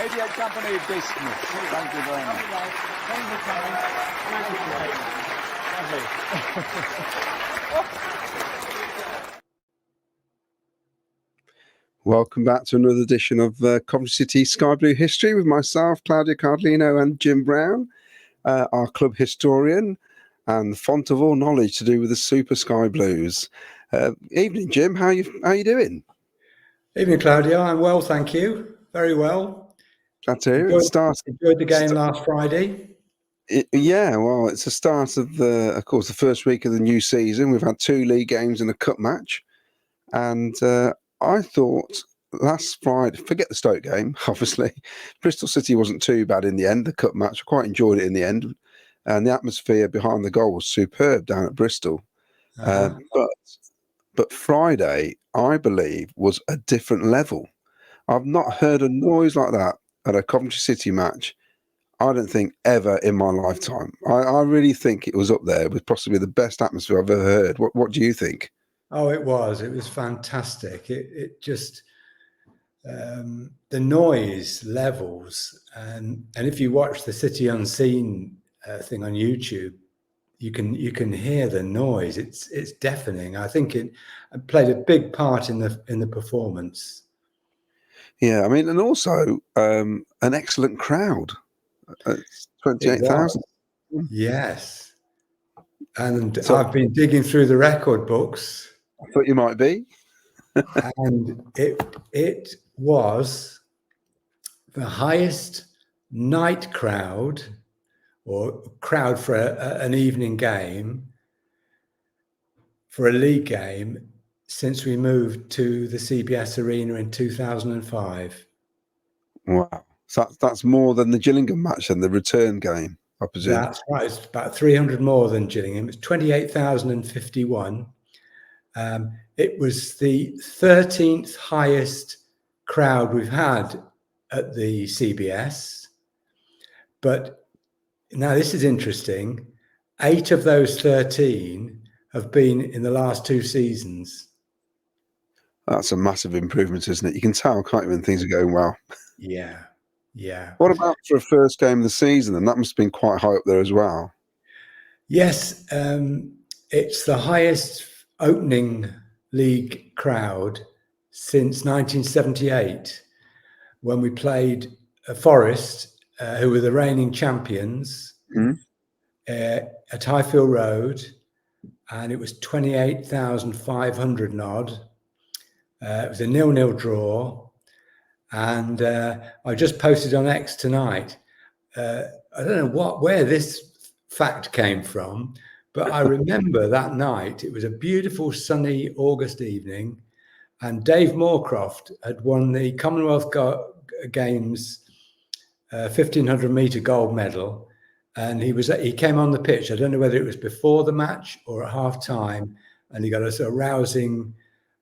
Radio Company dismissed. Thank you very much. Thank you for coming. Welcome back to another edition of Coventry City Sky Blue History with myself, Claudio and Jim Brown, our club historian and the font of all knowledge to do with the Super Sky Blues. Evening, Jim. How you doing? Evening, Claudio. I'm well, thank you. Very well. Glad to hear. Enjoyed the game last Friday. Well, it's the start of the first week of the new season. We've had 2 league games and a cup match, and I thought last Friday, forget the Stoke game, obviously, Bristol City wasn't too bad in the end. The cup match, I quite enjoyed it in the end, and the atmosphere behind the goal was superb down at Bristol. But Friday, I believe, was a different level. I've not heard a noise like that at a Coventry City match, I don't think, ever in my lifetime. I really think it was up there with possibly the best atmosphere I've ever heard. What do you think? Oh, it was fantastic. It just, the noise levels, and if you watch the City Unseen thing on YouTube, you can hear the noise. It's deafening. I think it played a big part in the performance. Yeah, I mean, and also an excellent crowd. 28,000. Yes, and so, I've been digging through the record books. I thought you might be. And it was the highest night crowd or crowd for an evening game, for a league game, since we moved to the CBS Arena in 2005. Wow. So that's more than the Gillingham match and the return game, I presume. That's right. It's about 300 more than Gillingham. It's 28,051. It was the 13th highest crowd we've had at the CBS. But now this is interesting. 8 of those 13 have been in the last 2 seasons. That's a massive improvement, isn't it? You can tell, can't you, when things are going well. Yeah. What about for a first game of the season? And that must have been quite high up there as well. Yes, it's the highest opening league crowd since 1978, when we played Forest, who were the reigning champions, at Highfield Road, and it was 28,500 odd. It was a 0-0 draw. And I just posted on X tonight. I don't know where this fact came from, but I remember that night. It was a beautiful sunny August evening, and Dave Moorcroft had won the Commonwealth Games 1500 meter gold medal, and he came on the pitch. I don't know whether it was before the match or at half time, and he got a sort of rousing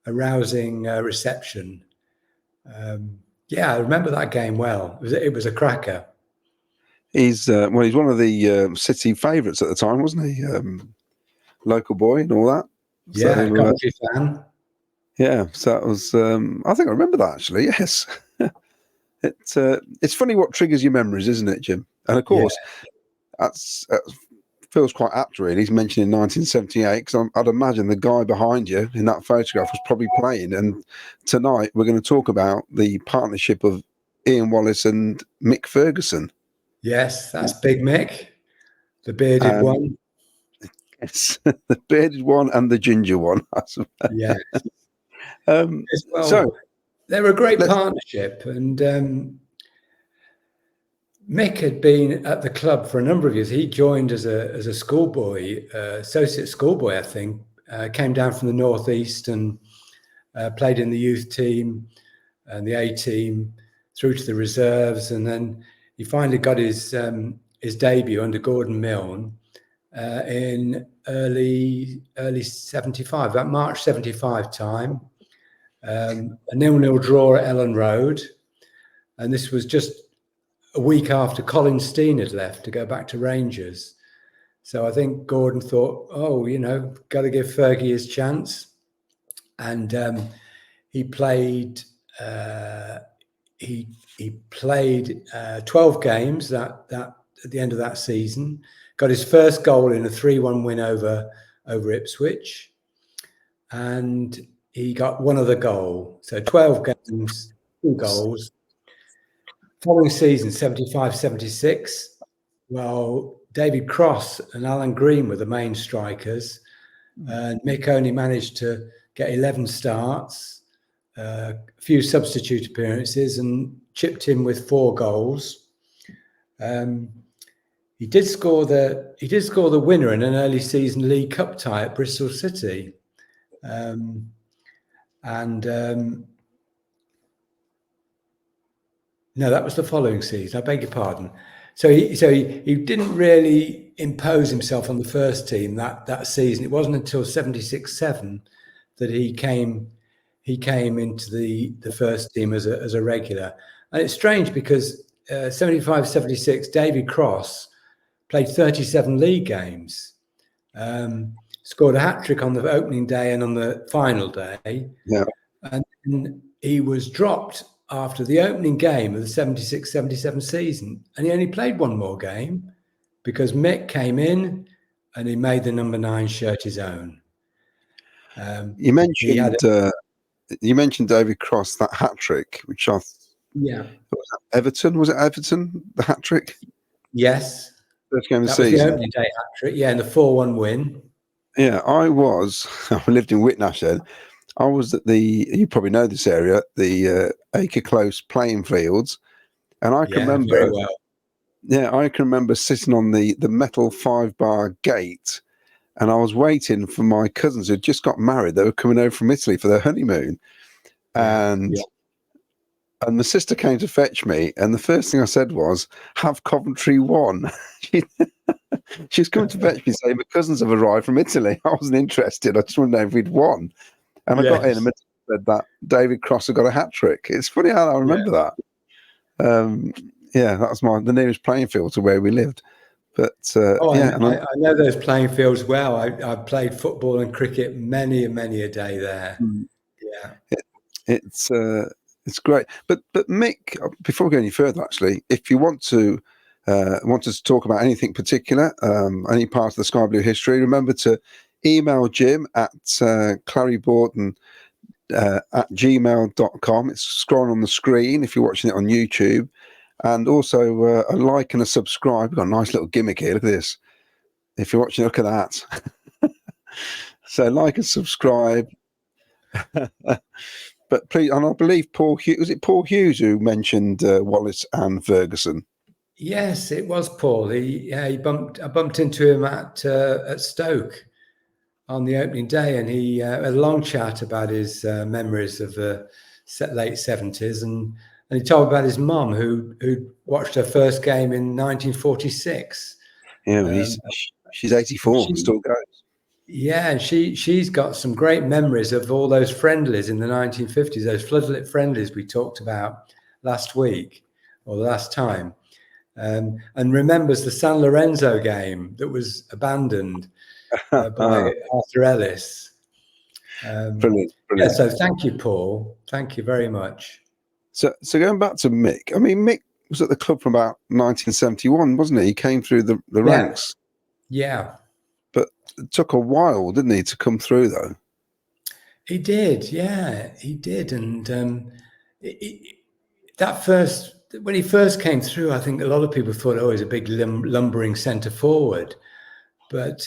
reception. Yeah, I remember that game well. It was a cracker. He's one of the City favourites at the time, wasn't he? Local boy and all that. Yeah, so, Coventry fan. Yeah, so that was. I think I remember that actually. Yes, it's funny what triggers your memories, isn't it, Jim? And of course, that's feels quite apt, really. He's mentioning 1978 because I'd imagine the guy behind you in that photograph was probably playing. And tonight we're going to talk about the partnership of Ian Wallace and Mick Ferguson. Yes, that's Big Mick, the bearded one. Yes, the bearded one and the ginger one. Yeah. So they're a great partnership, and Mick had been at the club for a number of years. He joined as a schoolboy, associate schoolboy, I think. Came down from the northeast and played in the youth team and the A team through to the reserves, and then he finally got his debut under Gordon Milne in early 75, that March 75 time. A 0-0 draw at Ellen Road, and this was just a week after Colin Steen had left to go back to Rangers. So I think Gordon thought, got to give Fergie his chance. And he played he played 12 games that at the end of that season. Got his first goal in a 3-1 win over Ipswich, and he got one other goal. So 12 games, 2 goals. Following season, 75-76. Well, David Cross and Alan Green were the main strikers. Mick only managed to get 11 starts, a few substitute appearances, and chipped in with 4 goals. He did score the winner in an early season League Cup tie at Bristol City, no, that was the following season. I beg your pardon. So he didn't really impose himself on the first team that season. It wasn't until 76-7 that he came into the first team as a regular. And it's strange because 75-76, David Cross played 37 league games, scored a hat-trick on the opening day and on the final day. Yeah. And he was dropped after the opening game of the 76-77 season, and he only played one more game because Mick came in and he made the number 9 shirt his own. You mentioned David Cross, that hat trick, which was Everton. Was it Everton, the hat trick? Yes, first game of the that was season. the opening day hat trick. Yeah, and the 4-1 win. Yeah, I lived in Whitnash then. I was at you probably know this area, the Acre Close playing fields, and I can remember very well. Yeah, I can remember sitting on the metal 5-bar gate, and I was waiting for my cousins who'd just got married. They were coming over from Italy for their honeymoon, and my sister came to fetch me, and the first thing I said was, "Have Coventry won?" She's come to fetch me saying, "My cousins have arrived from Italy." I wasn't interested. I just wanted to know if we'd won. And I got in and said that David Cross had got a hat trick. It's funny how I remember that. That was the nearest playing field to where we lived. But I know those playing fields well. I played football and cricket many a day there. Yeah, it's great. But Mick, before we go any further, actually, if you want us to talk about anything particular, any part of the Sky Blue history, remember to email Jim at clarryborton at gmail.com. It's scrolling on the screen if you're watching it on YouTube. And also a like and a subscribe. We've got a nice little gimmick here. Look at this. If you're watching, look at that. So like and subscribe. But please, and I believe Paul Hughes who mentioned Wallace and Ferguson? Yes, it was Paul. I bumped into him at Stoke on the opening day, and he had a long chat about his memories of the late 70s, and he told about his mum who watched her first game in 1946. Yeah, she's 84 and still goes. Yeah, and she's got some great memories of all those friendlies in the 1950s, those floodlit friendlies we talked about last week or the last time, and remembers the San Lorenzo game that was abandoned by Arthur Ellis. Brilliant. Yeah, so thank you, Paul. Thank you very much. So going back to Mick, I mean, Mick was at the club from about 1971, wasn't he? He came through the ranks. Yeah. But it took a while, didn't he, to come through, though? He did, yeah, he did. And when he first came through, I think a lot of people thought, he's a big lumbering centre forward. But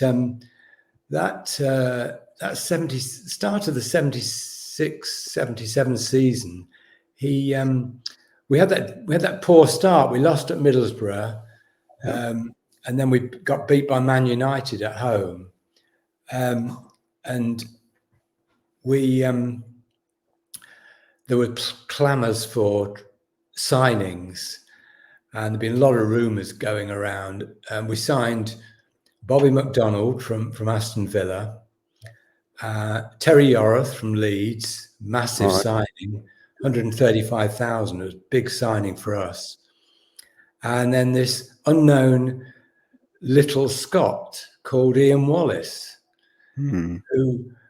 that start of the 76-77 season, we had that poor start. We lost at Middlesbrough, and then we got beat by Man United at home, and we there were clamours for signings, and there'd been a lot of rumours going around. And we signed Bobby McDonald from Aston Villa, Terry Yorath from Leeds, massive signing, 135,000. It was a big signing for us. And then this unknown little Scot called Ian Wallace, who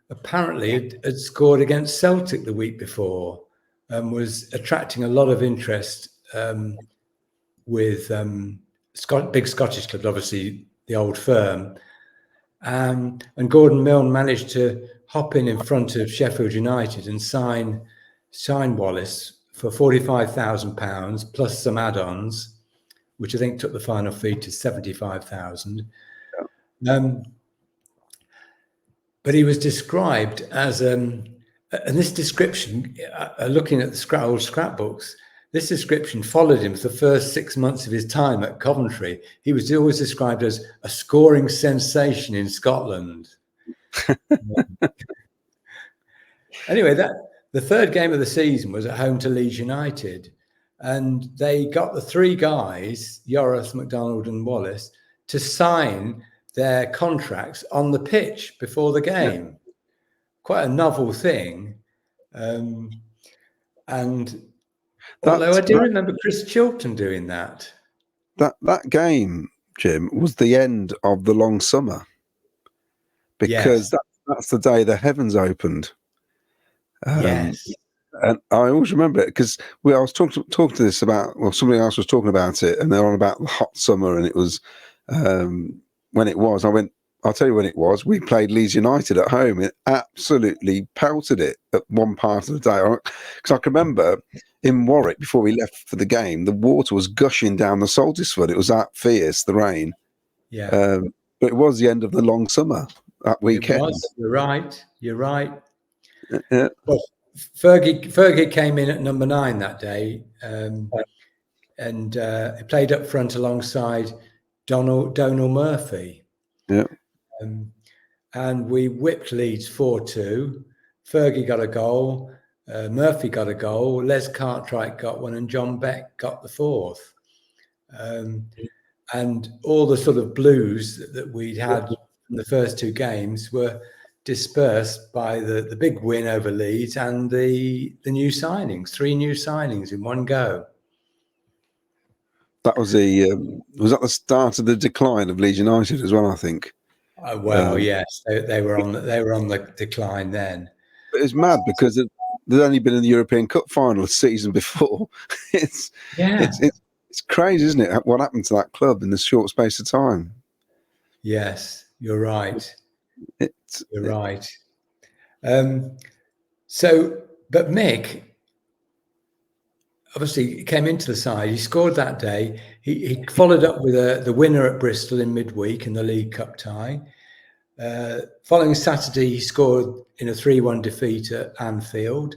apparently had scored against Celtic the week before. was attracting a lot of interest with big Scottish clubs, obviously the old firm. And Gordon Milne managed to hop in front of Sheffield United and sign Wallace for £45,000 plus some add-ons, which I think took the final fee to £75,000. But he was described as, and this description, looking at the old scrapbooks, this description followed him for the first 6 months of his time at Coventry. He was always described as a scoring sensation in Scotland. Anyway, the third game of the season was at home to Leeds United, and they got the three guys, Yorath, McDonald and Wallace, to sign their contracts on the pitch before the game. Yeah. Quite a novel thing. And although I do remember Chris Chilton doing that. That game, Jim, was the end of the long summer, because that's the day the heavens opened. Yes. And I always remember it because I was talking to this about, well, somebody else was talking about it, and they're on about the hot summer, and it was when it was. I went, I'll tell you when it was. We played Leeds United at home. It absolutely pelted it at one part of the day. Because I can remember in Warwick, before we left for the game, the water was gushing down the Saltisford. It was that fierce, the rain. Yeah. But it was the end of the long summer that weekend. It was. You're right. You're right. Yeah. Well, Fergie came in at number 9 that day, and he played up front alongside Donal Murphy. Yeah. And we whipped Leeds 4-2. Fergie got a goal, Murphy got a goal, Les Cartwright got one, and John Beck got the fourth. And all the sort of blues that we'd had in the first two games were dispersed by the big win over Leeds and the new signings, 3 new signings in one go. That was was that the start of the decline of Leeds United as well, I think. Well, yes, they were on the decline then. But it's mad because they'd only been in the European Cup final the season before. It's crazy, isn't it? What happened to that club in this short space of time? Yes, you're right. You're right. But Mick obviously came into the side. He scored that day. He followed up with the winner at Bristol in midweek in the League Cup tie. Following Saturday, he scored in a 3-1 defeat at Anfield.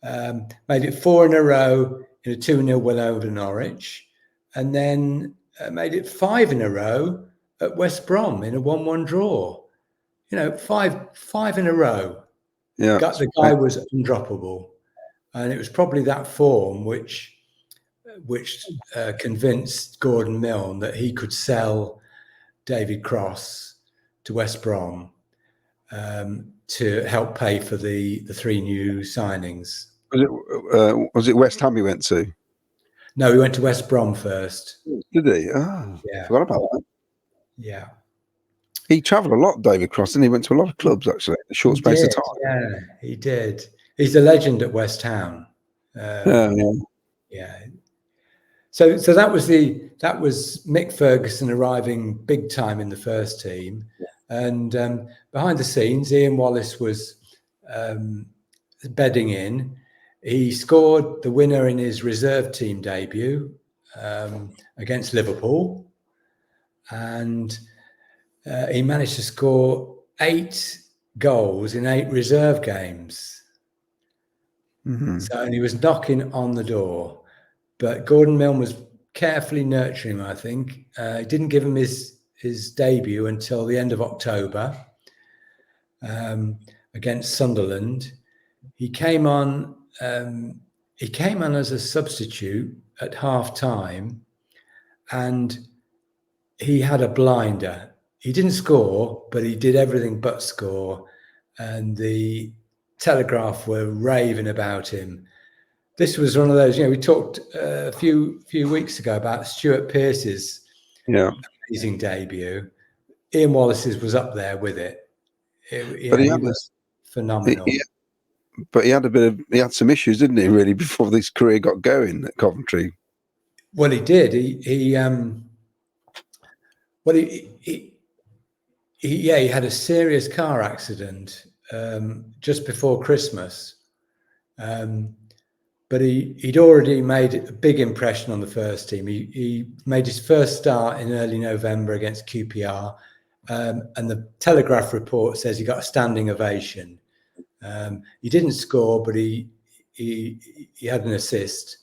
Made it 4 in a row in a 2-0 win over Norwich. And then made it 5 in a row at West Brom in a 1-1 draw. You know, five in a row. Yeah, the guy was undroppable, and it was probably that form which convinced Gordon Milne that he could sell David Cross to West Brom to help pay for the 3 new signings. Was it West Ham he went to? No, he went to West Brom first. Did he? Oh, yeah. Forgot about that. Yeah. He travelled a lot, David Cross, and he went to a lot of clubs actually in a short space of time. Yeah, he did. He's a legend at West Ham. Yeah. So that was Mick Ferguson arriving big time in the first team, and behind the scenes, Ian Wallace was bedding in. He scored the winner in his reserve team debut against Liverpool, and he managed to score 8 goals in 8 reserve games. Mm-hmm. So, and he was knocking on the door, but Gordon Milne was carefully nurturing him, I think. He didn't give him his debut until the end of October against Sunderland. He came on as a substitute at half time, and he had a blinder. He didn't score, but he did everything but score. And the Telegraph were raving about him. This was one of those, we talked a few weeks ago about Stuart Pearce's amazing debut. Ian Wallace's was up there with it. He was phenomenal. but he had some issues, didn't he? Really, before this career got going at Coventry. Well, he did. He had a serious car accident just before Christmas. But he'd already made a big impression on the first team. He made his first start in early November against QPR, and the Telegraph report says he got a standing ovation. He didn't score, but he had an assist.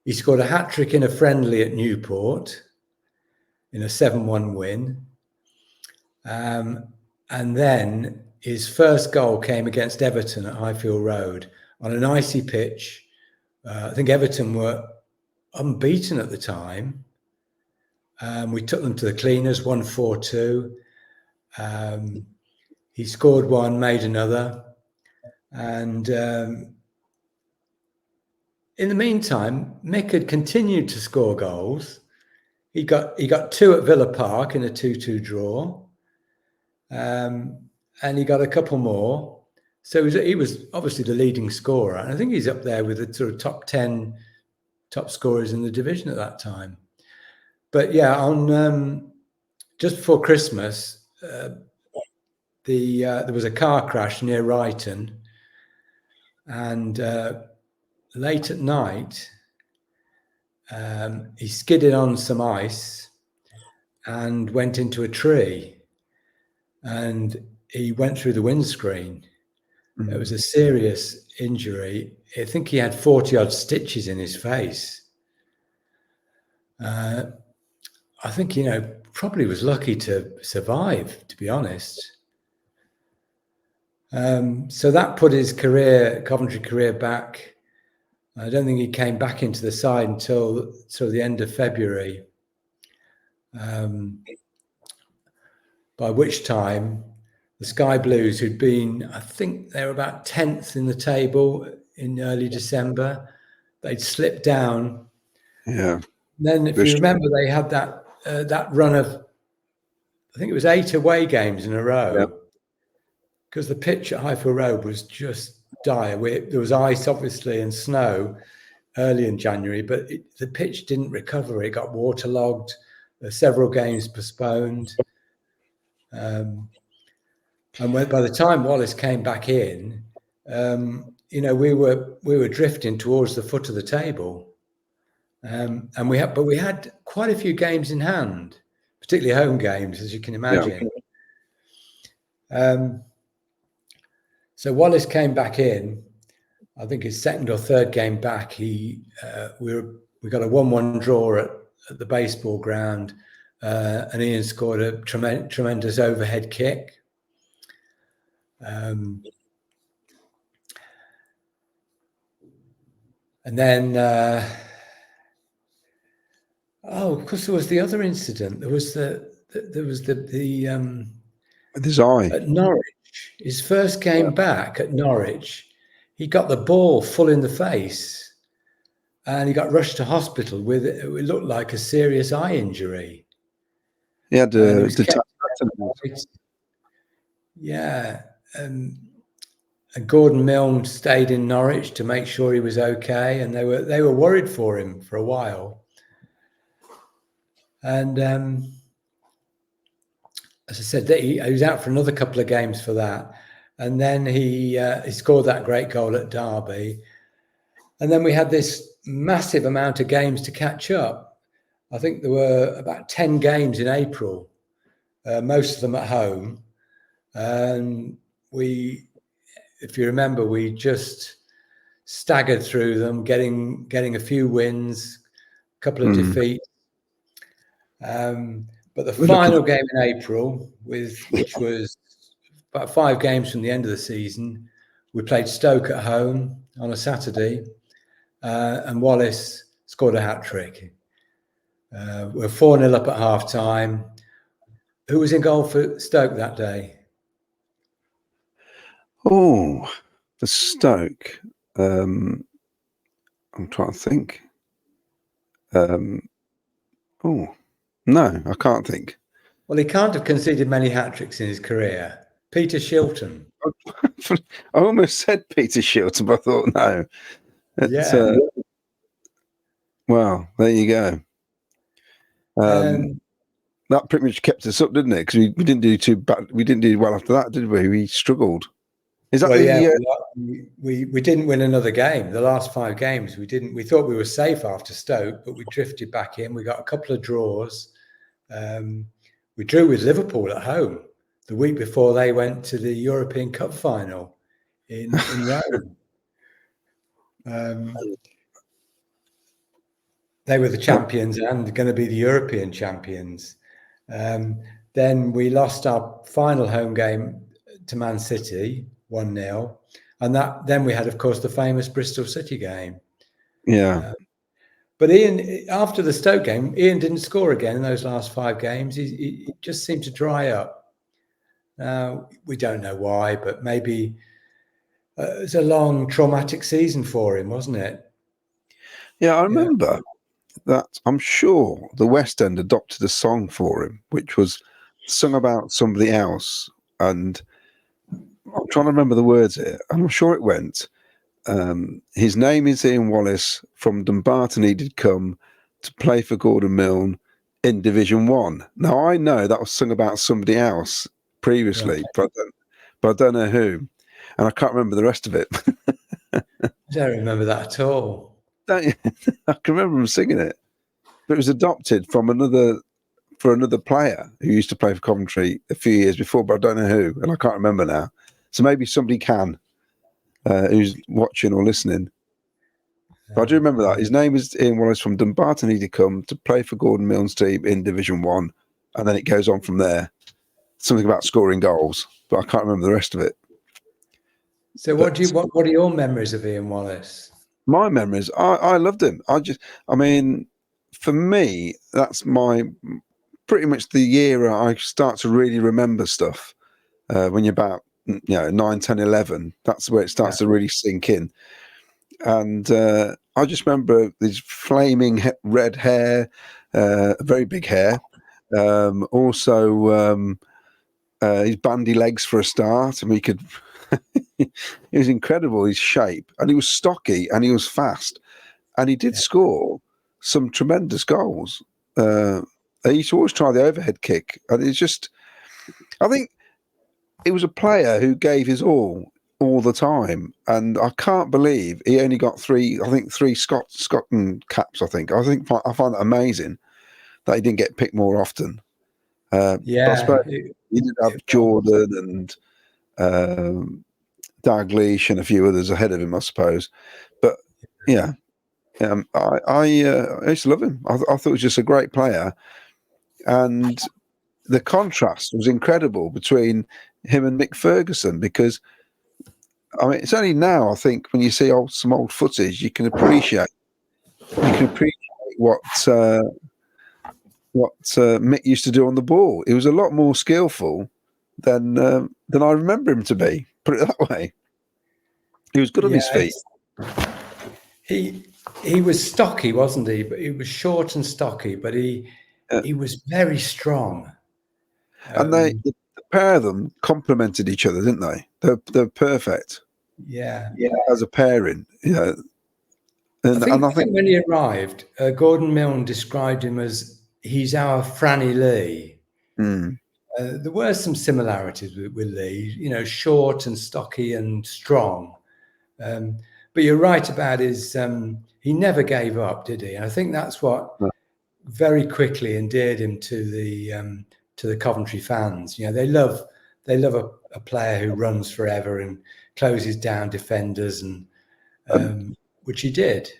He scored a hat-trick in a friendly at Newport in a 7-1 win. And then his first goal came against Everton at Highfield Road on an icy pitch. I think Everton were unbeaten at the time. We took them to the cleaners, 1-4-2. He scored one, made another. And in the meantime, Mick had continued to score goals. He got two at Villa Park in a 2-2 draw. And he got a couple more. So he was obviously the leading scorer. And I think he's up there with the sort of top 10 top scorers in the division at that time. But yeah, on just before Christmas, there was a car crash near Ryton. And late at night, he skidded on some ice and went into a tree. And he went through the windscreen. Mm-hmm. It was a serious injury. I think he had 40-odd stitches in his face. I think, probably was lucky to survive, to be honest. So that put his Coventry career back. I don't think he came back into the side until sort of the end of February. By which time the Sky Blues, who'd been, I think they were about 10th in the table in early December, they'd slipped down. Yeah. Then, if you remember, they had that run of, I think it was 8 away games in a row, because the pitch at Highfield Road was just dire. There was ice, obviously, and snow early in January, but the pitch didn't recover. It got waterlogged. There were several games postponed. And by the time Wallace came back in, we were drifting towards the foot of the table, and we had quite a few games in hand, particularly home games, as you can imagine. Yeah. So Wallace came back in. I think his second or third game back, we got a 1-1 draw at the baseball ground. And Ian scored a tremendous overhead kick. And then, of course, there was the other incident. There was the with his eye at Norwich. His first game back at Norwich, he got the ball full in the face, and he got rushed to hospital with it. It looked like a serious eye injury. He had and Gordon Milne stayed in Norwich to make sure he was okay, and they were worried for him for a while. And as I said, he was out for another couple of games for that, and then he scored that great goal at Derby, and then we had this massive amount of games to catch up. I think there were about 10 games in April, most of them at home. And if you remember, we just staggered through them, getting a few wins, a couple of defeats. But the final game in April, which was about 5 games from the end of the season, we played Stoke at home on a Saturday, and Wallace scored a hat-trick. We're 4-0 up at half-time. Who was in goal for Stoke that day? Oh, for Stoke. I'm trying to think. No, I can't think. Well, he can't have conceded many hat-tricks in his career. Peter Shilton. I almost said Peter Shilton, but I thought no. It's, Yeah. well, there you go. That pretty much kept us up, didn't it? Because we didn't do too bad. We didn't do well after that, did we? We struggled. Is that we didn't win another game. The last 5 games, we didn't. We thought we were safe after Stoke, but we drifted back in. We got a couple of draws. We drew with Liverpool at home the week before they went to the European Cup final in Rome. They were the champions and going to be the European champions. Then we lost our final home game to Man City, 1-0. And then we had, of course, the famous Bristol City game. Yeah. But Ian, after the Stoke game, Ian didn't score again in those last 5 games. He just seemed to dry up. We don't know why, but maybe it was a long, traumatic season for him, wasn't it? Yeah, I remember that. I'm sure the West End adopted a song for him, which was sung about somebody else. And I'm trying to remember the words here. I'm sure it went, his name is Ian Wallace, from Dumbarton he did come to play for Gordon Milne in Division 1. Now, I know that was sung about somebody else previously, but I don't know who. And I can't remember the rest of it. I don't remember that at all. Don't you? I can remember him singing it. But it was adopted from another player who used to play for Coventry a few years before, but I don't know who, and I can't remember now. So maybe somebody can, who's watching or listening. But I do remember that. His name is Ian Wallace, from Dumbarton he'd come to play for Gordon Milne's team in Division 1, and then it goes on from there. Something about scoring goals, but I can't remember the rest of it. So what are your memories of Ian Wallace? My memories, I loved him. For me, that's pretty much the year I start to really remember stuff. When you're about 9, 10, 11, that's where it starts to really sink in. And I just remember his flaming red hair, very big hair. Also, his bandy legs for a start. I mean, he was incredible, his shape, and he was stocky and he was fast, and he did score some tremendous goals. He used to always try the overhead kick, and it's just, I think it was a player who gave his all the time, and I can't believe he only got 3 Scotland caps. I find that amazing that he didn't get picked more often. But I suppose he did have Jordan and Dalglish and a few others ahead of him, I suppose. But I used to love him. I thought he was just a great player, and the contrast was incredible between him and Mick Ferguson, because I mean, it's only now, I think, when you see some old footage, you can appreciate what Mick used to do on the ball. He was a lot more skillful than I remember him to be. Put it that way. He was good on his feet. He was stocky, wasn't he? But he was short and stocky, but he was very strong. And the pair of them complemented each other, didn't they? They're perfect. Yeah. As a pairing, And I think when he arrived, Gordon Milne described him as, he's our Franny Lee. There were some similarities with Lee, short and stocky and strong. But you're right about he never gave up, did he? And I think that's what very quickly endeared him to the Coventry fans. They love a player who runs forever and closes down defenders, and which he did.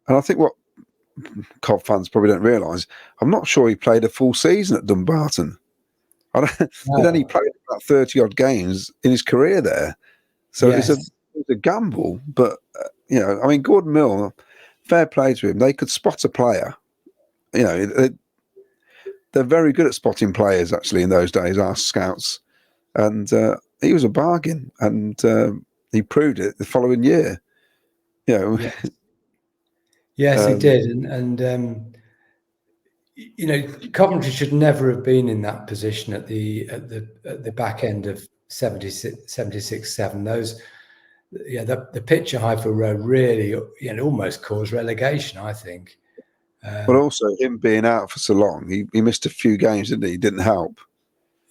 And I think what Cov fans probably don't realise, I'm not sure he played a full season at Dumbarton. But then he played about 30 odd games in his career there. So it's a gamble. But, Gordon Milne, fair play to him. They could spot a player. They're very good at spotting players, actually, in those days, our scouts. And he was a bargain. And he proved it the following year. Yes, he did. And Coventry should never have been in that position at the back end of 76, 7. Those, the pitch at Highfield Road really, almost caused relegation, I think. But also him being out for so long, he missed a few games, didn't he? He didn't help.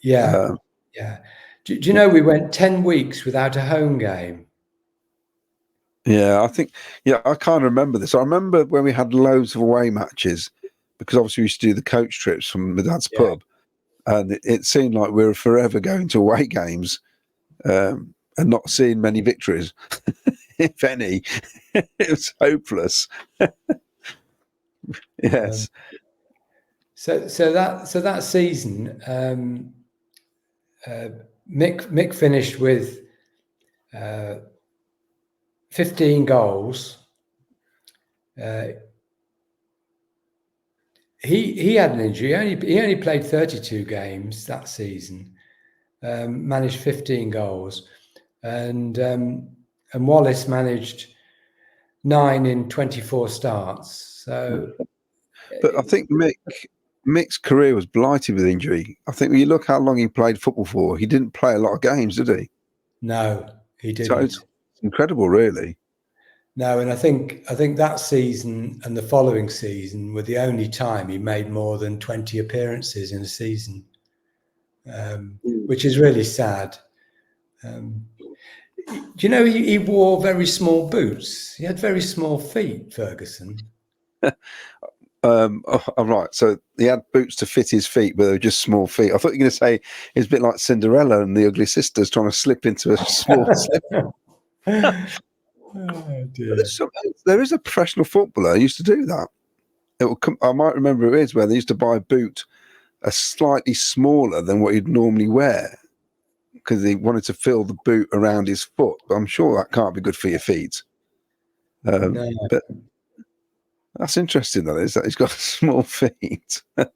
Yeah. Do you know we went 10 weeks without a home game? Yeah, I can't remember this. I remember when we had loads of away matches, because obviously we used to do the coach trips from my dad's pub, and it seemed like we were forever going to away games and not seeing many victories, if any. It was hopeless. Yes. So that season, Mick finished with 15 goals. He had an injury. He only played 32 games that season. Managed 15 goals, and Wallace managed 9 in 24 starts. So, but I think Mick's career was blighted with injury. I think when you look how long he played football for, he didn't play a lot of games, did he? No, he didn't. So it's incredible, really. No, and I think that season and the following season were the only time he made more than 20 appearances in a season, which is really sad. Do you know he wore very small boots? He had very small feet, Ferguson. Right. So he had boots to fit his feet, but they were just small feet. I thought you were going to say it's a bit like Cinderella and the Ugly Sisters trying to slip into a small slipper. Oh, dear. There is a professional footballer who used to do that. I might remember who it is, where they used to buy a boot a slightly smaller than what he'd normally wear because he wanted to fill the boot around his foot. But I'm sure that can't be good for your feet. No. But that's interesting, though, is that he's got small feet. but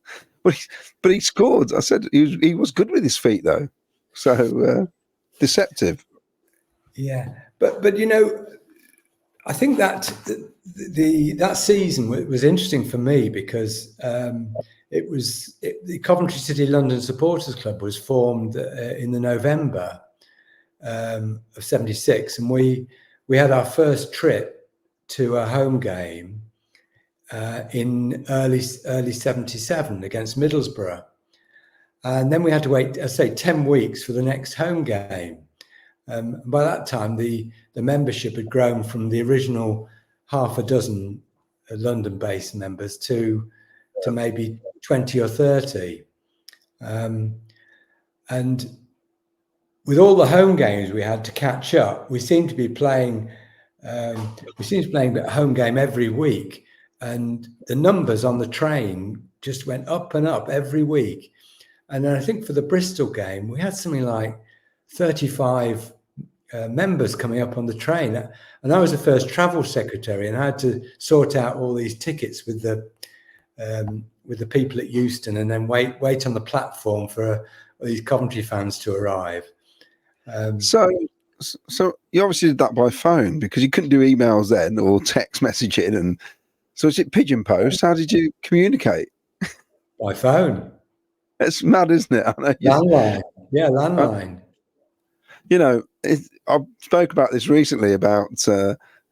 he scored. I said he was good with his feet, though. So deceptive. Yeah, but I think that that season was interesting for me because the Coventry City London Supporters Club was formed in the November of '76, and we had our first trip to a home game in early '77 against Middlesbrough, and then we had to wait, I say, 10 weeks for the next home game. By that time, the membership had grown from the original half a dozen London-based members to maybe 20 or 30. And with all the home games we had to catch up, we seemed to be playing a home game every week. And the numbers on the train just went up and up every week. And then I think for the Bristol game, we had something like 35 members coming up on the train, and I was the first travel secretary, and I had to sort out all these tickets with the people at Euston, and then wait on the platform for these Coventry fans to arrive. So you obviously did that by phone because you couldn't do emails then or text messaging, and so is it pigeon post? How did you communicate? By phone. It's mad, isn't it? I know landline. Yeah, landline. I spoke about this recently about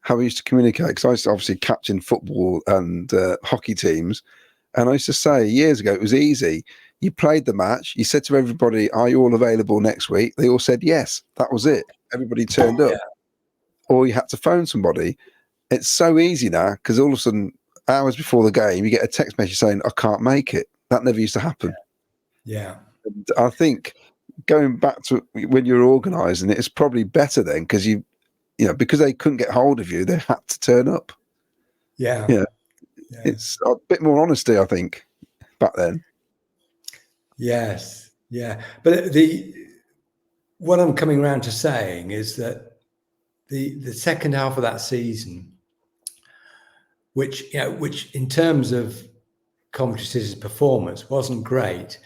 how we used to communicate because I used to obviously captain football and hockey teams. And I used to say years ago, it was easy. You played the match. You said to everybody, are you all available next week? They all said yes. That was it. Everybody turned up. Or you had to phone somebody. It's so easy now because all of a sudden, hours before the game, you get a text message saying, I can't make it. That never used to happen. Yeah. And I think going back to when you were organising it, it's probably better then because because they couldn't get hold of you, they had to turn up. Yeah. It's a bit more honesty, I think, back then. Yes, yeah. But what I'm coming around to saying is that the second half of that season, which in terms of Coventry City's performance wasn't great,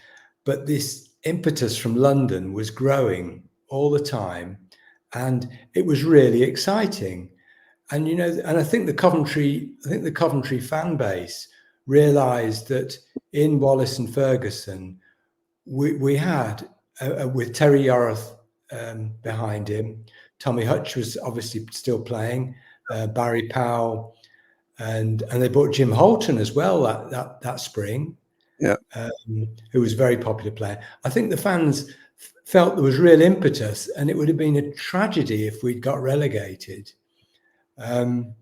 but this impetus from London was growing all the time, and it was really exciting. And and I think the Coventry fan base realised that in Wallace and Ferguson, we had with Terry Yorath behind him. Tommy Hutch was obviously still playing. Barry Powell, and they bought Jim Holton as well that spring. Yeah, who was a very popular player. I think the fans felt there was real impetus, and it would have been a tragedy if we'd got relegated. And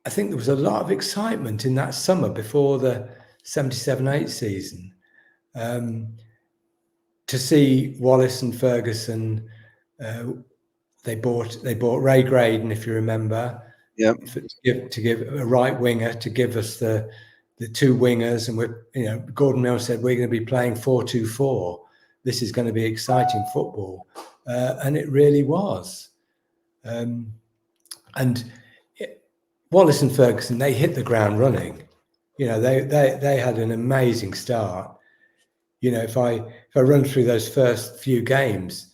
I think there was a lot of excitement in that summer before the 77-8 season to see Wallace and Ferguson. They bought Ray Graydon, if you remember. Yeah. To give a right winger, to give us the two wingers, and Gordon Mills said we're going to be playing 4-2-4. This is going to be exciting football, and it really was. Wallace and Ferguson, they hit the ground running. They had an amazing start. If I run through those first few games,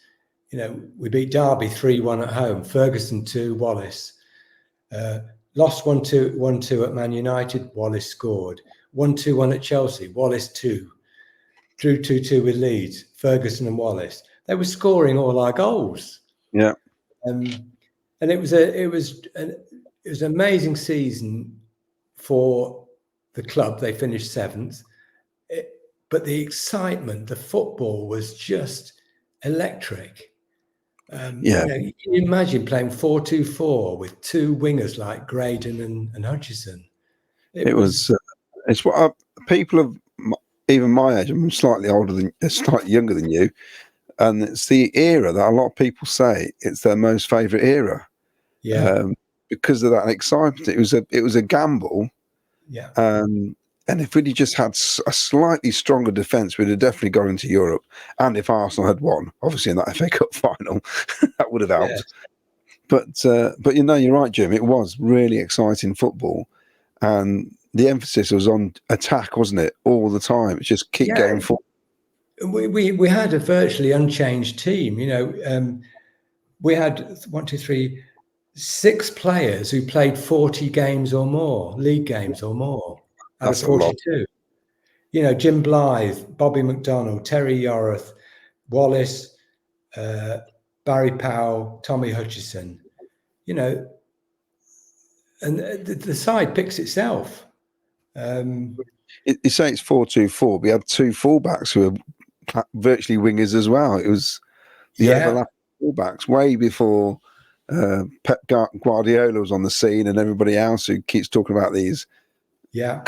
we beat Derby 3-1 at home, Ferguson 2, Wallace. Lost 1-2 at Man United, Wallace scored. 1-2-1 at Chelsea, Wallace 2. Drew 2-2 with Leeds, Ferguson and Wallace. They were scoring all our goals. Yeah. And it was an amazing season for the club. They finished 7th. But the excitement, the football was just electric. Can you imagine playing 4-2-4 with two wingers like Graydon and Hutchison? It's what people of even my age. I'm slightly younger than you, and it's the era that a lot of people say it's their most favourite era. Yeah, because of that excitement. It was a gamble. Yeah. And if we'd just had a slightly stronger defence, we'd have definitely gone into Europe. And if Arsenal had won, obviously in that FA Cup final, that would have helped. Yeah. But you're right, Jim. It was really exciting football, and the emphasis was on attack, wasn't it? All the time, it's just keep going forward. We had a virtually unchanged team. We had 6 players who played 40 games or more, league games or more. That's 42. Jim Blythe, Bobby McDonnell, Terry Yorath, Wallace, Barry Powell, Tommy Hutchison. And the side picks itself. You say it's 4-2-4. We had 2 fullbacks who were virtually wingers as well. It was the overlapping fullbacks way before Pep Guardiola was on the scene, and everybody else who keeps talking about these. Yeah,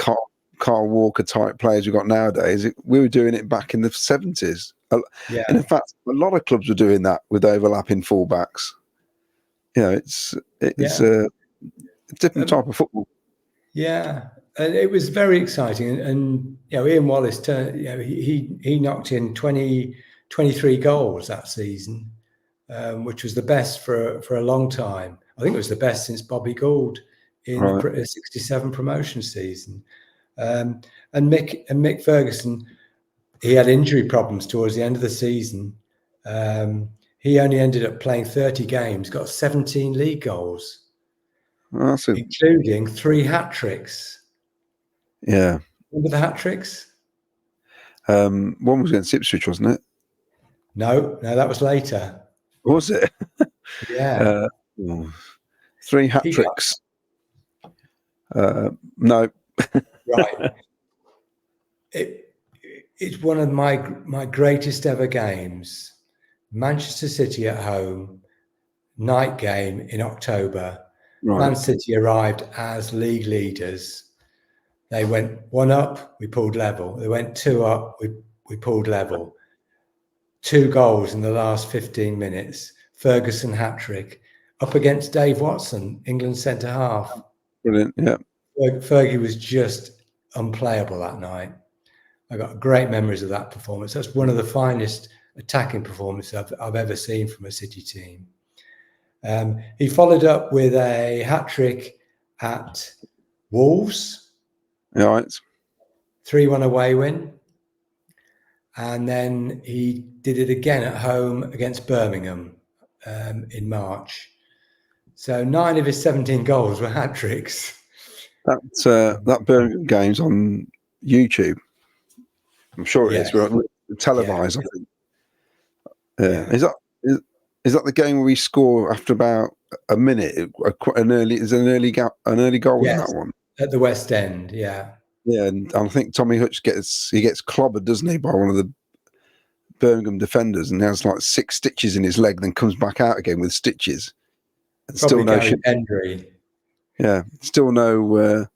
Carl Walker type players we've got nowadays. We were doing it back in the 70s. Yeah. And in fact, a lot of clubs were doing that with overlapping fullbacks. It's a different type of football. Yeah, and it was very exciting. And Ian Wallace turned. He knocked in 23 goals that season, which was the best for a long time. I think it was the best since Bobby Gould in the 67 promotion season. And Mick Ferguson, he had injury problems towards the end of the season. He only ended up playing 30 games, got 17 league goals, including 3 hat-tricks. Yeah. Remember the hat-tricks? One was against Ipswich, wasn't it? No, that was later. Was it? Yeah. 3 hat-tricks. No. Right. It's one of my greatest ever games. Manchester City at home, night game in October. Right. Man City arrived as league leaders. They went 1 up, we pulled level. They went 2 up, we pulled level. 2 goals in the last 15 minutes. Ferguson hat-trick up against Dave Watson, England centre half. Brilliant, yeah. Fergie was just unplayable that night. I got great memories of that performance. That's one of the finest attacking performances I've ever seen from a City team. He followed up with a hat-trick at Wolves. Right. 3-1 away win. And then he did it again at home against Birmingham in March. So 9 of his 17 goals were hat-tricks. That Birmingham game's on YouTube. I'm sure it is. We're televised, I think. Yeah. Is that the game where we score after about a minute? An early goal in that Yes, one. at the West End. Yeah. Yeah, and I think Tommy Hutch gets clobbered, doesn't he, by one of the Birmingham defenders, and has like 6 stitches in his leg, then comes back out again with stitches, and Probably Gary Pendry. Yeah, still no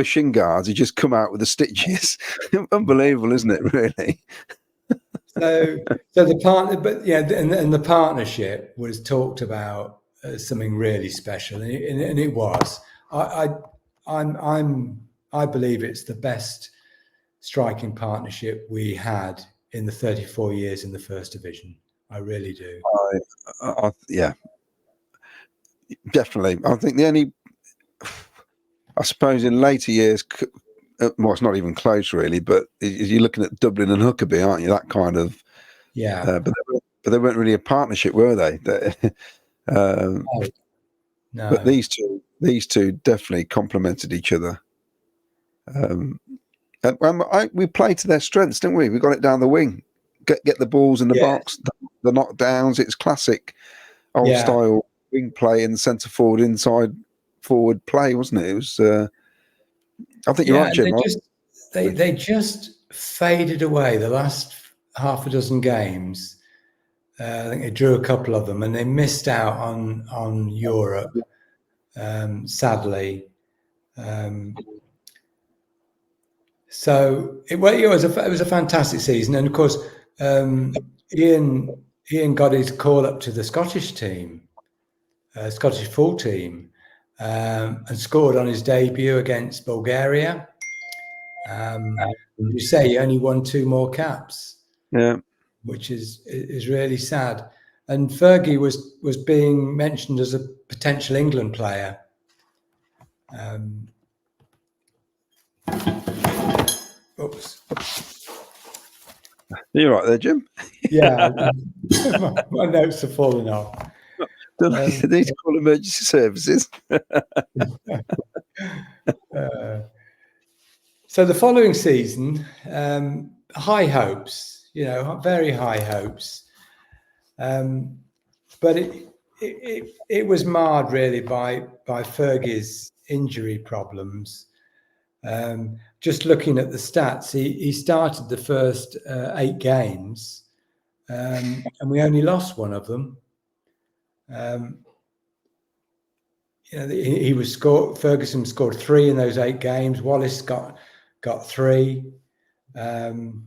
shin guards. He just come out with the stitches. Unbelievable, isn't it? Really. So the partner, but yeah, and the partnership was talked about as something really special, and it was. I believe it's the best striking partnership we had in the 34 years in the First Division. I really do. Yeah, definitely. I think the only, I suppose, in later years, well, it's not even close really, but you're looking at Dublin and Huckabee, aren't you? That kind of, Yeah. But they weren't really a partnership, were they? No. But these two definitely complemented each other. And we played to their strengths, didn't we? We got it down the wing, get the balls in the box, the knockdowns. It's classic old style wing play and centre forward, inside forward play, wasn't it? It was. I think you're right, Jim. They just faded away the last half a dozen games. I think they drew a couple of them, and they missed out on Europe. Sadly. So it was a fantastic season, and of course, Ian got his call up to the Scottish team, Scottish full team, and scored on his debut against Bulgaria. You say he only won 2 more caps, which is really sad. And Fergie was being mentioned as a potential England player. Oops. You're right there, Jim. Yeah, my notes are falling off. They need to call emergency services. So the following season, high hopes, very high hopes. But it was marred really by Fergie's injury problems. Just looking at the stats, he started the first 8 games, and we only lost 1 of them. Ferguson scored 3 in those 8 games. Wallace got 3, and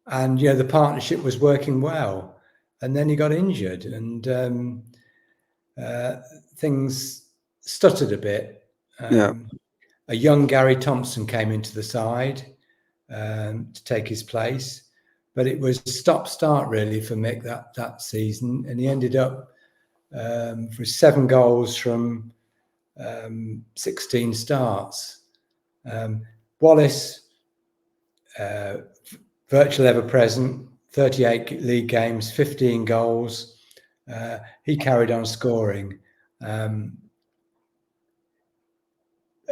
the partnership was working well. And then he got injured, and things stuttered a bit. A young Gary Thompson came into the side to take his place, but it was stop-start really for Mick that season, and he ended up for 7 goals from 16 starts. Wallace, virtual ever-present, 38 league games, 15 goals. He carried on scoring.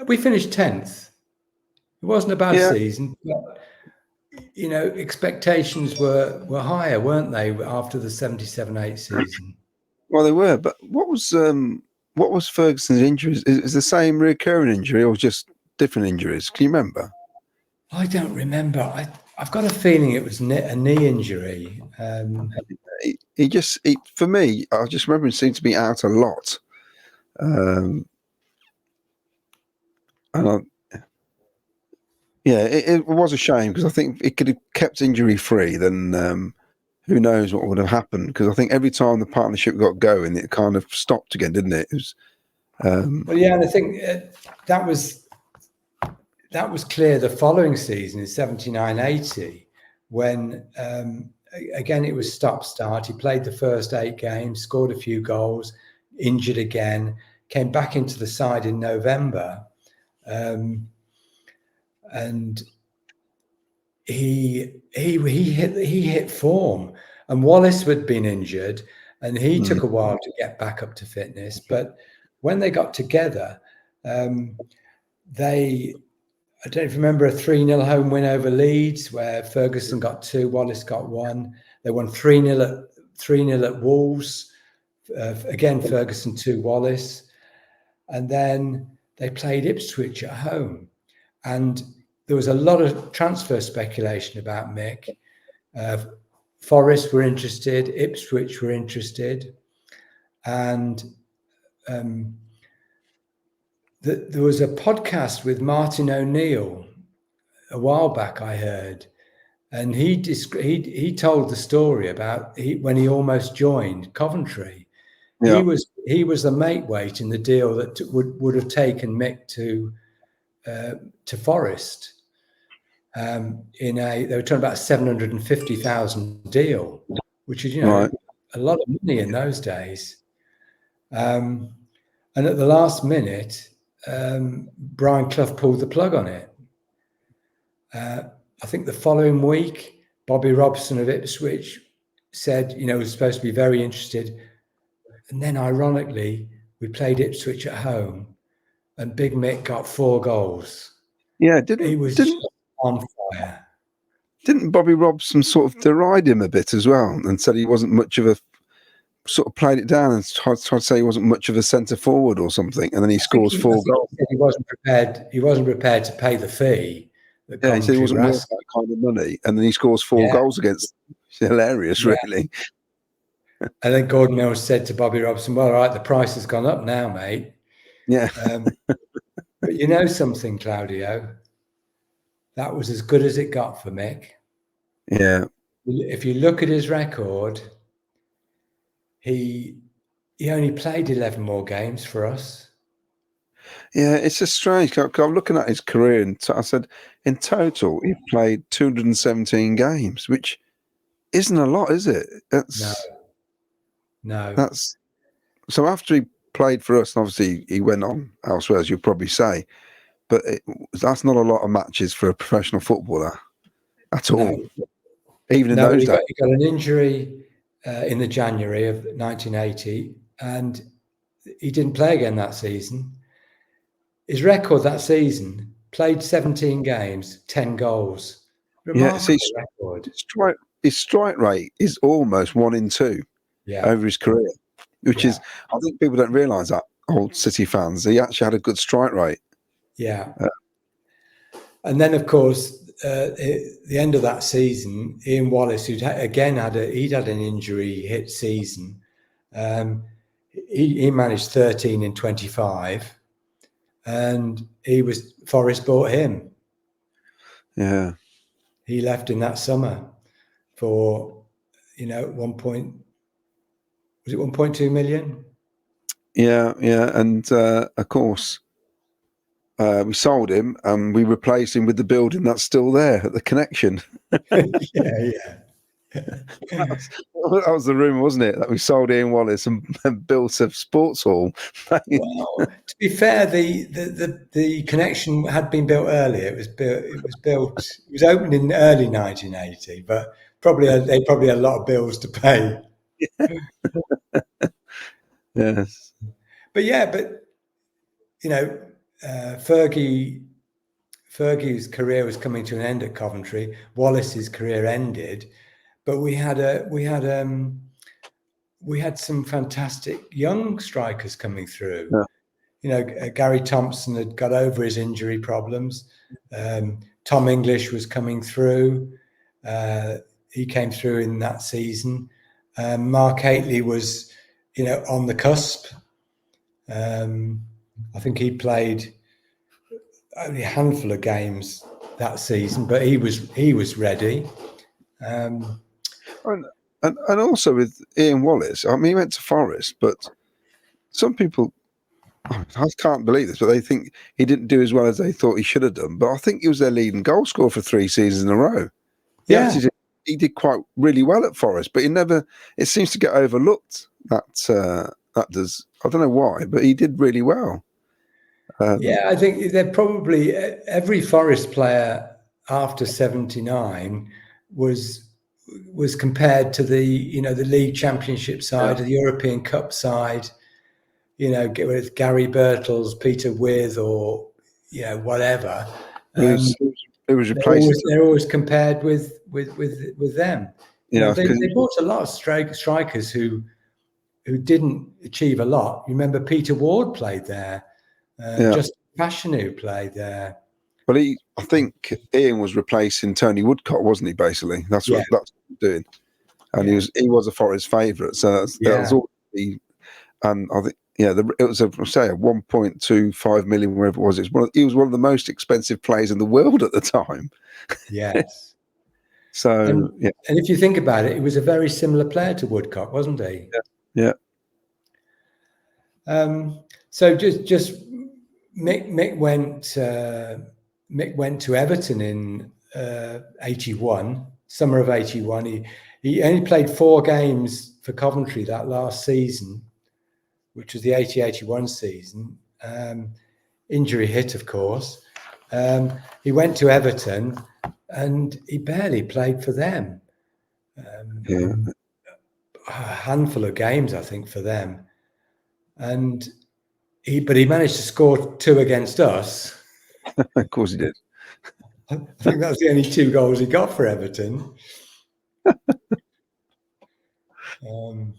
We finished 10th. It wasn't a bad season, but expectations were higher, weren't they, after the 77-8 season? Well, they were. But what was Ferguson's injuries? Is the same recurring injury or just different injuries? Can you remember? I don't remember. I've got a feeling it was a knee injury. For me, I just remember he seemed to be out a lot. It was a shame because I think it could have kept injury free. Then who knows what would have happened? Because I think every time the partnership got going, it kind of stopped again, didn't it? It was. And I think that was clear the following season in 79-80 when again it was stop-start. He played the first 8 games, scored a few goals, injured again, came back into the side in November. And he hit form, and Wallace had been injured, and he took a while to get back up to fitness. But when they got together, I don't know if you remember a 3-0 home win over Leeds, where Ferguson got 2, Wallace got 1. They won 3-0 at 3-0 at Wolves. Again, Ferguson 2, Wallace. And then they played Ipswich at home. And there was a lot of transfer speculation about Mick. Forest were interested, Ipswich were interested. And there was a podcast with Martin O'Neill a while back, I heard. And he told the story about when he almost joined Coventry. Yeah. He was the mate weight in the deal that would have taken Mick to Forest. They were talking about a 750,000 deal, which is right. A lot of money in those days. And at the last minute, Brian Clough pulled the plug on it. I think the following week, Bobby Robson of Ipswich said, was supposed to be very interested. And then, ironically, we played Ipswich at home, and Big Mick got 4 goals. Yeah, he was just on fire. Didn't Bobby Robson sort of deride him a bit as well, and said he wasn't much of a sort of played it down and tried to say he wasn't much of a centre forward or something, and then he scores 4 goals. He wasn't prepared. He wasn't prepared to pay the fee. Yeah, he said he wasn't worth that kind of money, and then he scores 4 goals against. It's hilarious, really. And then Gordon Mills said to Bobby Robson, "Well, all right, the price has gone up now, mate." Yeah. But you know something, Claudio? That was as good as it got for Mick. Yeah. If you look at his record, he only played 11 more games for us. Yeah, it's just strange. I'm looking at his career, and I said, in total, he played 217 games, which isn't a lot, is it? No. That's so. After he played for us, and obviously he went on elsewhere, as you'll probably say, but that's not a lot of matches for a professional footballer at all. Even in those days, he got an injury in the January of 1980, and he didn't play again that season. His record that season: played 17 games, 10 goals. Remarkable record. His strike rate is almost 1 in 2 over his career, which is, I think people don't realise that, old City fans. He actually had a good strike rate. Yeah. And then, of course, at the end of that season, Ian Wallace, who'd had an injury hit season, he managed 13 in 25, and Forest bought him. Yeah. He left in that summer for, 1.2 million? Yeah. And of course, we sold him and we replaced him with the building that's still there at the Connection. Yeah. That was the rumour, wasn't it? That we sold Ian Wallace and built a sports hall. Well, to be fair, the Connection had been built earlier. It was opened in early 1980, but they probably had a lot of bills to pay. Yes. But Fergie's career was coming to an end at Coventry. Wallace's career ended, but we had some fantastic young strikers coming through. Yeah. Gary Thompson had got over his injury problems. Tom English was coming through. He came through in that season. Mark Haitley was, on the cusp. I think he played only a handful of games that season, but he was ready. And also with Ian Wallace, I mean, he went to Forest, but some people, I can't believe this, but they think he didn't do as well as they thought he should have done. But I think he was their leading goal scorer for 3 seasons in a row. He did quite really well at Forest, but it seems to get overlooked. That does, I don't know why, but he did really well. I think they're probably every Forest player after 79 was compared to the league championship side, the European Cup side, with Gary Birtles, Peter With, or whatever. It was replaced. They're always compared with them. Yeah, they bought a lot of strikers who didn't achieve a lot. You remember Peter Ward played there, Justin Fashanu played there. Well, I think Ian was replacing Tony Woodcock, wasn't he? Basically, that's what he was doing, and he was a Forest favourite. So that was all. And I think it was a 1.25 million, wherever it was. He was one of the most expensive players in the world at the time. Yes. So and if you think about it, he was a very similar player to Woodcock, wasn't he? Yeah. So just Mick went to Everton in 81, summer of 81. He only played 4 games for Coventry that last season, which was the 80-81 season. Injury hit, of course. He went to Everton and he barely played for them. A handful of games, I think, for them. But he managed to score 2 against us. Of course he did. I think that's the only 2 goals he got for Everton. And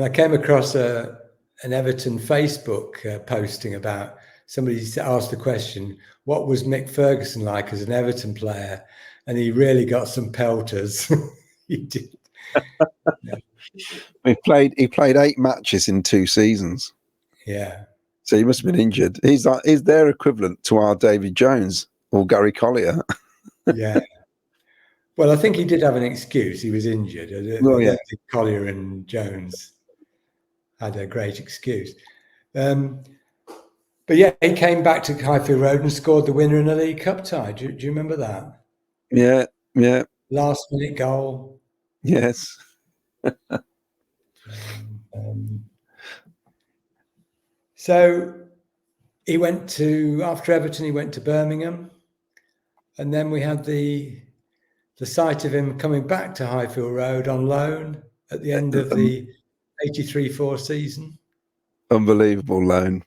I came across an Everton Facebook posting about somebody asked the question, what was Mick Ferguson like as an Everton player? And he really got some pelters. He did. He played 8 matches in 2 seasons. Yeah. So he must have been injured. He's their equivalent to our David Jones or Gary Collier. Yeah. Well, I think he did have an excuse. He was injured. I think Collier and Jones had a great excuse. But yeah, he came back to Highfield Road and scored the winner in a League Cup tie. Do you remember that? Yeah. Last minute goal. Yes. So he went after Everton, he went to Birmingham. And then we had the sight of him coming back to Highfield Road on loan at the end of the 83-4 season. Unbelievable loan.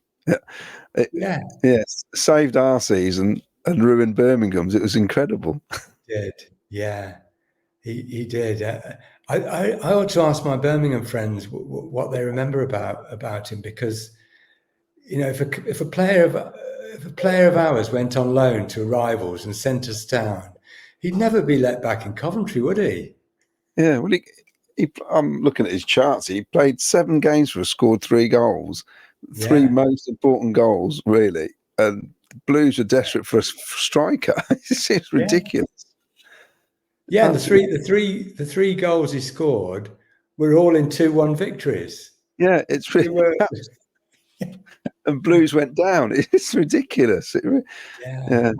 Yes, saved our season and ruined Birmingham's. It was incredible. He did, yeah, he did. I ought to ask my Birmingham friends what they remember about him, because if a player of ours went on loan to rivals and sent us down, he'd never be let back in Coventry, would he? Yeah, well, I'm looking at his charts. He played 7 games for us, scored 3 goals. 3 most important goals, really. And the Blues are desperate for a striker. It's ridiculous. Yeah, and the three goals he scored were all in 2-1 victories. Yeah, it's really. And Blues went down. It's ridiculous. Yeah.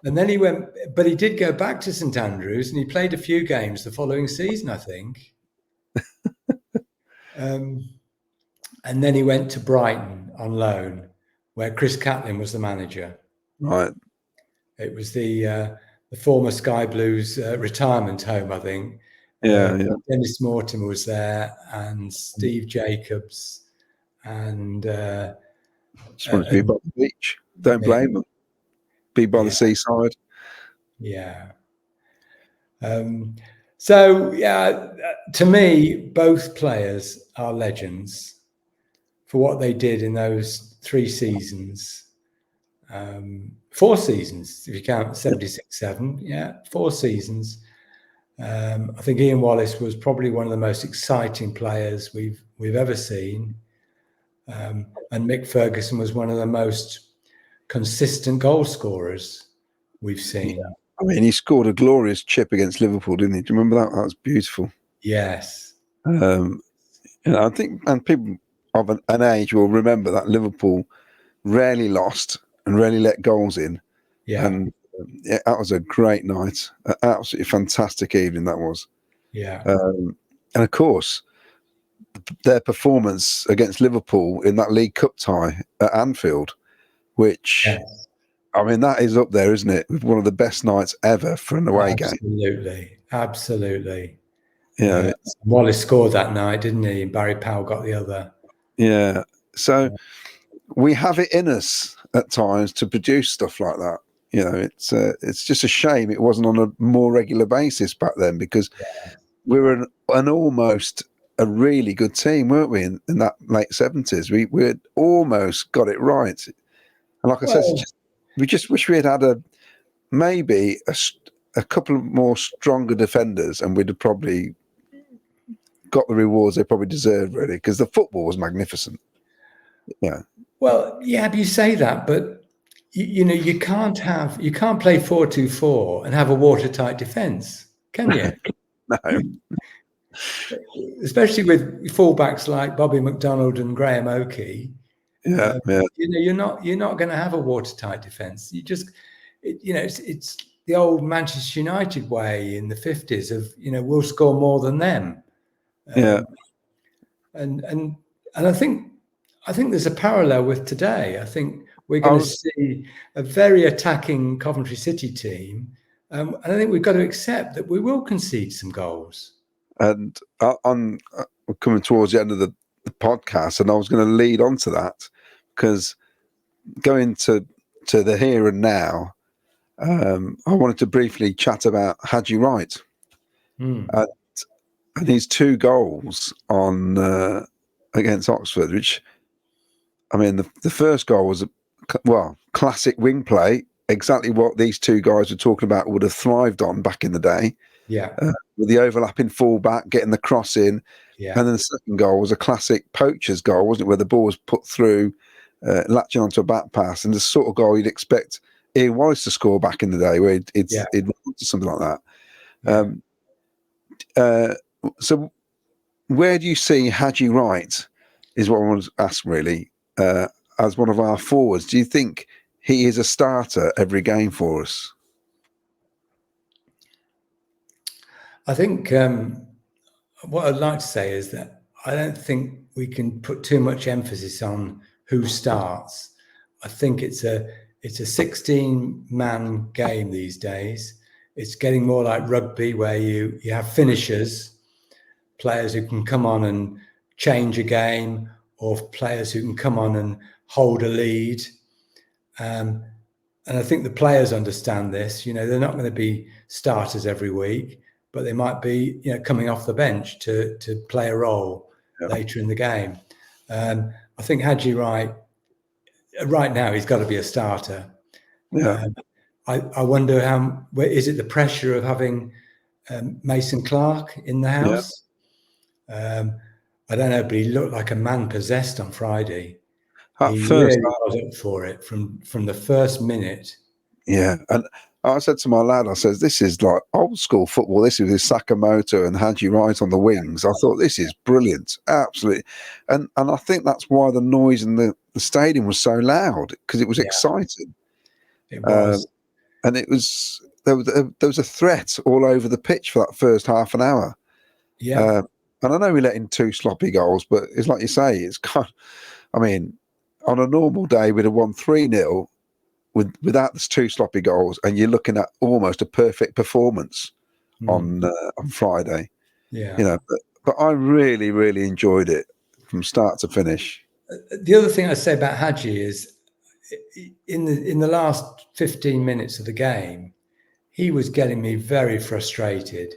And then he went, but he did go back to St Andrews and he played a few games the following season, I think. And then he went to Brighton on loan, where Chris Catlin was the manager. Right. It was the former Sky Blues retirement home, I think. Yeah. Dennis Mortimer was there, and Steve Jacobs, and just wanted to be by the beach. Don't blame them. Be by the seaside. Yeah. So to me, both players are legends for what they did in those 3 seasons. 4 seasons, if you count 76-7. 4 seasons. I think Ian Wallace was probably one of the most exciting players we've ever seen. And Mick Ferguson was one of the most consistent goal scorers we've seen. Yeah. I mean, he scored a glorious chip against Liverpool, didn't he? Do you remember that? That was beautiful. Yes. I think, and people of an age will remember that Liverpool rarely lost and rarely let goals in. Yeah. And that was a great night. An absolutely fantastic evening that was. Yeah. And of course, their performance against Liverpool in that League Cup tie at Anfield, which, I mean, that is up there, isn't it? One of the best nights ever for an away game. Absolutely. Yeah. Wallace scored that night, didn't he? And Barry Powell got the other. Yeah. So we have it in us at times to produce stuff like that. It's just a shame it wasn't on a more regular basis back then, because we were an almost a really good team, weren't we? In that late 70s, we had almost got it right. And like I said, we just wish we had maybe a couple of more stronger defenders, and we'd have probably got the rewards they probably deserved, really, because the football was magnificent. Yeah. Well, yeah, but you say that, but you can't play 4-2-4 and have a watertight defence, can you? No. Especially with fullbacks like Bobby McDonald and Graham Oakey. Yeah. You're not going to have a watertight defence. You just, it's the old Manchester United way in the 50s of we'll score more than them. And I think there's a parallel with today. I think we're going to see a very attacking Coventry City team, and I think we've got to accept that we will concede some goals. And I'm coming towards the end of the podcast, and I was going to lead on to that, because going to the here and now, I wanted to briefly chat about Haji Wright and his 2 goals on against Oxford, which, I mean, the first goal was classic wing play, exactly what these 2 guys were talking about would have thrived on back in the day. Yeah, with the overlapping fullback, getting the cross in. Yeah. And then the second goal was a classic poacher's goal, wasn't it? Where the ball was put through, latching onto a back pass, and the sort of goal you'd expect Ian Wallace to score back in the day, where he'd run to something like that. So where do you see Haji Wright, is what I want to ask, really, as one of our forwards? Do you think he is a starter every game for us? I think what I'd like to say is that I don't think we can put too much emphasis on who starts. I think it's a 16-man game these days. It's getting more like rugby, where you have finishers, players who can come on and change a game, or players who can come on and hold a lead. And I think the players understand this. They're not going to be starters every week, but they might be, coming off the bench to play a role later in the game. I think Haji Wright, right now, he's got to be a starter. Yeah. I wonder is it the pressure of having Mason Clark in the house? Yeah. I don't know, but he looked like a man possessed on Friday. He really was up for it from the first minute. Yeah, and I said to my lad, I said, this is like old school football. This is with Sakamoto and Haji Wright on the wings. I thought, this is brilliant, absolutely. And I think that's why the noise in the stadium was so loud, because it was exciting. It was. And it was there was a threat all over the pitch for that first half an hour. Yeah. And I know we let in 2 sloppy goals, but it's like you say, it's I mean, on a normal day, we'd have won 3-0 without those 2 sloppy goals, and you're looking at almost a perfect performance on Friday. Yeah. But I really, really enjoyed it from start to finish. The other thing I say about Haji is, in the last 15 minutes of the game, he was getting me very frustrated.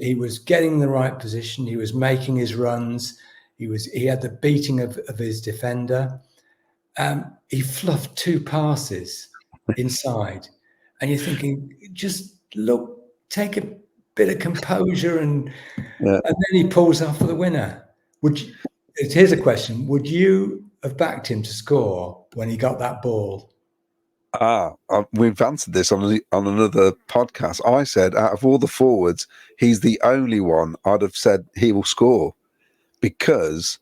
He was getting the right position. He was making his runs. He had the beating of his defender. He fluffed 2 passes inside, and you're thinking, just look, take a bit of composure, and then he pulls off for the winner. Here's a question: would you have backed him to score when he got that ball? We've answered this on another podcast. I said, out of all the forwards, he's the only one I'd have said he will score, because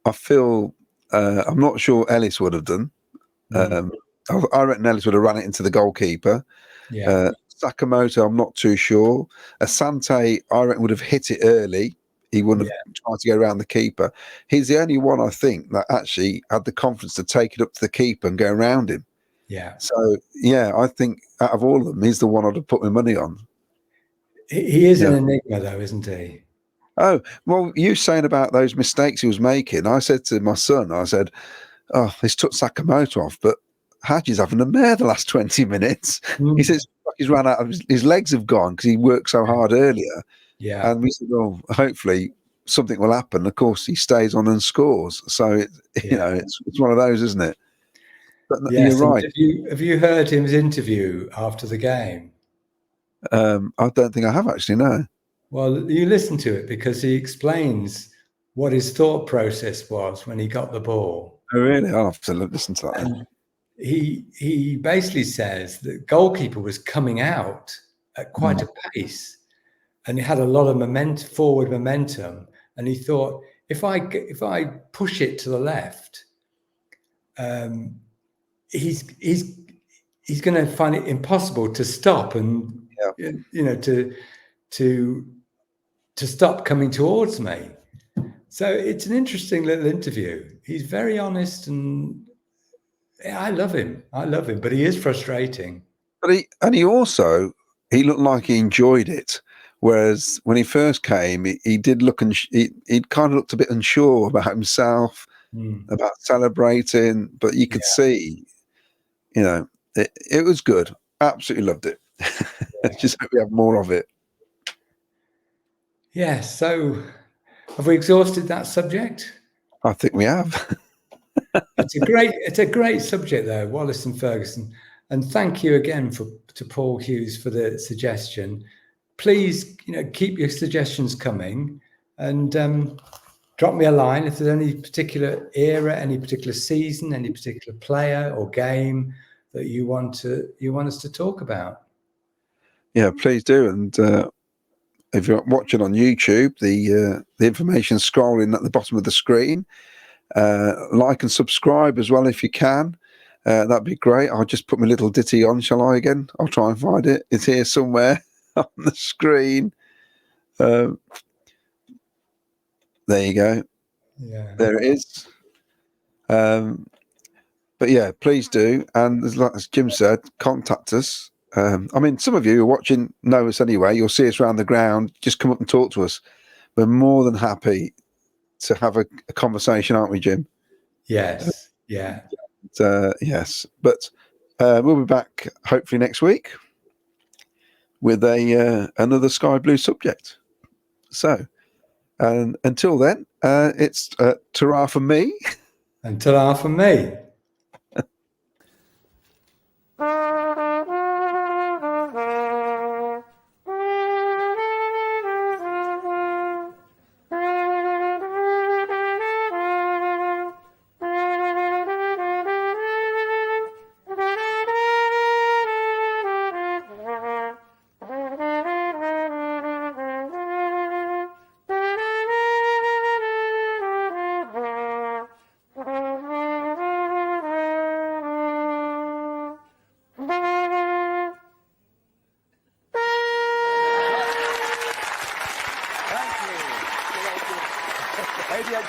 I feel I'm not sure Ellis would have done. I reckon Ellis would have ran it into the goalkeeper. Yeah. Sakamoto, I'm not too sure. Asante, I reckon, would have hit it early. He wouldn't have tried to go around the keeper. He's the only one, I think, that actually had the confidence to take it up to the keeper and go around him. Yeah. So, I think out of all of them, he's the one I'd have put my money on. He is an enigma, though, isn't he? Oh, well, you saying about those mistakes he was making, I said to my son, I said, this took Sakamoto off, but Hadji's having a mare the last 20 minutes. Mm. He says he's run out of his legs have gone because he worked so hard earlier. Yeah. And we said, well, hopefully something will happen. Of course, he stays on and scores. So, it's one of those, isn't it? But Yes, you're right. Have you heard his interview after the game? I don't think I have actually, no. Well, you listen to it because he explains what his thought process was when he got the ball. Oh, really? I'll have to listen to that. And he basically says the goalkeeper was coming out at quite a pace, and he had a lot of forward momentum. And he thought, if I push it to the left, he's going to find it impossible to stop and to stop coming towards me. So it's an interesting little interview. He's very honest, and I love him. But he is frustrating. But he also looked like he enjoyed it. Whereas when he first came, he did look he kind of looked a bit unsure about himself, about celebrating. But you could see, it was good. Absolutely loved it. Just hope we have more of it. Yeah. So, have we exhausted that subject? I think we have. It's a great subject, though, Wallace and Ferguson. And thank you again to Paul Hughes for the suggestion. Please, keep your suggestions coming, and drop me a line if there's any particular era, any particular season, any particular player or game that you want us to talk about. Yeah, please do. And if you're watching on YouTube, the information scrolling at the bottom of the screen. Like and subscribe as well if you can. That'd be great. I'll just put my little ditty on, shall I again? I'll try and find it. It's here somewhere on the screen. There you go. Yeah. There it is. But yeah, please do. And as Jim said, contact us. Some of you who are watching know us anyway. You'll see us around the ground. Just come up and talk to us. We're more than happy to have a conversation, aren't we, Jim? Yes. Yeah. Yes. But we'll be back hopefully next week with another sky blue subject. So, until then, it's ta-ra from me. And ta-ra from me.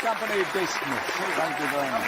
Company dismissed. Thank you very much.